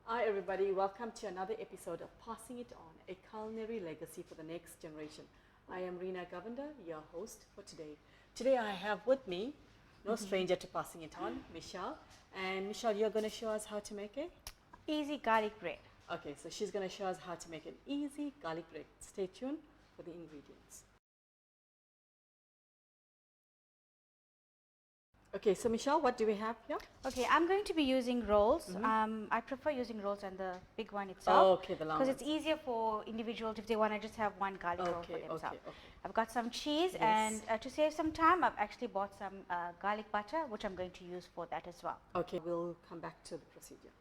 Hi everybody, welcome to another episode of Passing It On, a culinary legacy for the next generation. I am Reena Govender, your host for today. Today I have with me, no stranger to passing it on, Michelle. And Michelle, you're going to show us how to make it? Easy garlic bread. Okay, so she's going to show us how to make an easy garlic bread. Stay tuned for the ingredients. Okay, so Michelle, what do we have here? Okay, I'm going to be using rolls. I prefer using rolls and the big one itself. Oh, okay, the long because it's ones. easier for individuals if they want to just have one garlic roll for Okay, themselves. okay. I've got some cheese, Yes. and to save some time, I've actually bought some garlic butter, which I'm going to use for that as well. Okay, we'll come back to the procedure.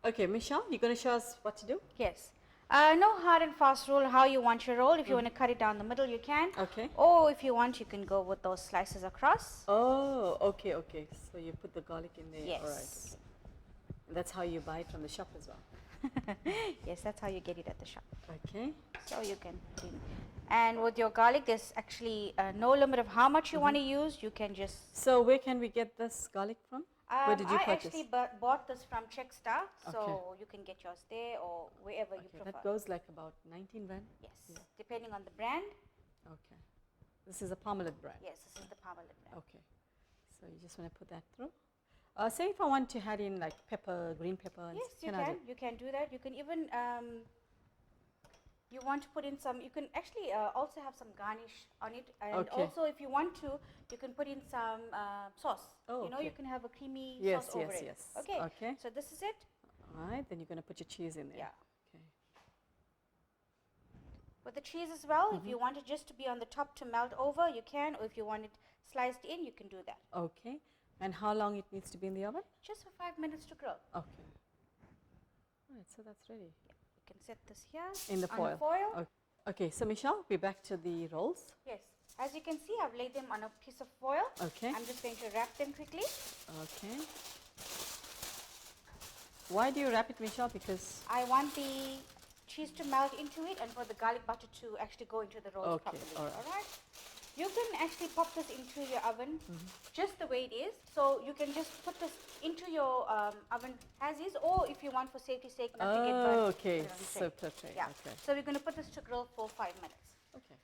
Okay, Michelle, you're going to show us what to do? Yes. No hard and fast rule how you want your roll. If you want to cut it down the middle, you can. Okay. Or if you want, you can go with those slices across. Oh, okay. So you put the garlic in there. Yes. All right. And that's how you buy it from the shop as well. Yes, that's how you get it at the shop. Okay. So you can clean. And with your garlic, there's actually no limit of how much you want to use. You can just... So where can we get this garlic from? Where did you I purchase? actually bought this from Checkstar, so Okay. you can get yours there or wherever you Okay, prefer. that goes like about 19 rand? Yes, Yeah. depending on the brand. Okay. This is a Parmalat brand? Yes, this is the Parmalat brand. Okay. So you just want to put that through? Say if I want to add in like pepper, green pepper. And Yes, you I can. do? You can do that. You can even... you want to put in some, you can actually also have some garnish on it, and Okay. also if you want to, you can put in some sauce. Oh, you know, okay. you can have a creamy Yes, sauce over it. yes. Okay. Okay. So this is it. All right, then you're going to put your cheese in there. Yeah. Okay. With the cheese as well, if you want it just to be on the top to melt over, you can, or if you want it sliced in, you can do that. Okay. And how long it needs to be in the oven? Just for 5 minutes to grill. Okay. All right, so that's ready. Yeah. You can set this here In the on foil. the foil. Okay, so Michelle, we're back to the rolls. Yes. As you can see, I've laid them on a piece of foil. Okay. I'm just going to wrap them quickly. Okay. Why do you wrap it, Michelle? Because... I want the cheese to melt into it and for the garlic butter to actually go into the rolls Okay, properly. all right. You can actually pop this into your oven just the way it is. So you can just put this into your oven as is, or if you want for safety's sake not to get burnt. Okay, put it on the so tray. perfect. Yeah. Okay. So we're going to put this to grill for 5 minutes. Okay.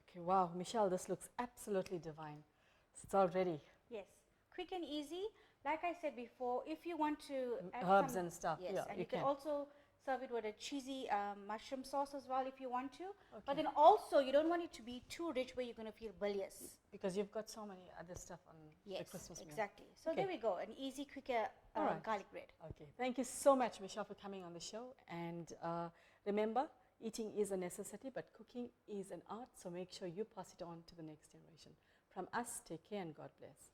Okay, wow, Michelle, this looks absolutely divine. It's all ready. Yes, quick and easy. Like I said before, if you want to add Herbs some, and stuff, yes, yeah, and you you can can. also serve it with a cheesy mushroom sauce as well if you want to. Okay. But then also, you don't want it to be too rich where you're going to feel bilious. Because you've got so many other stuff on the Yes, Christmas meal. exactly. So Okay. there we go, an easy, quicker All right. garlic bread. Okay, thank you so much, Michelle, for coming on the show. And remember, eating is a necessity, but cooking is an art. So make sure you pass it on to the next generation. From us, take care and God bless.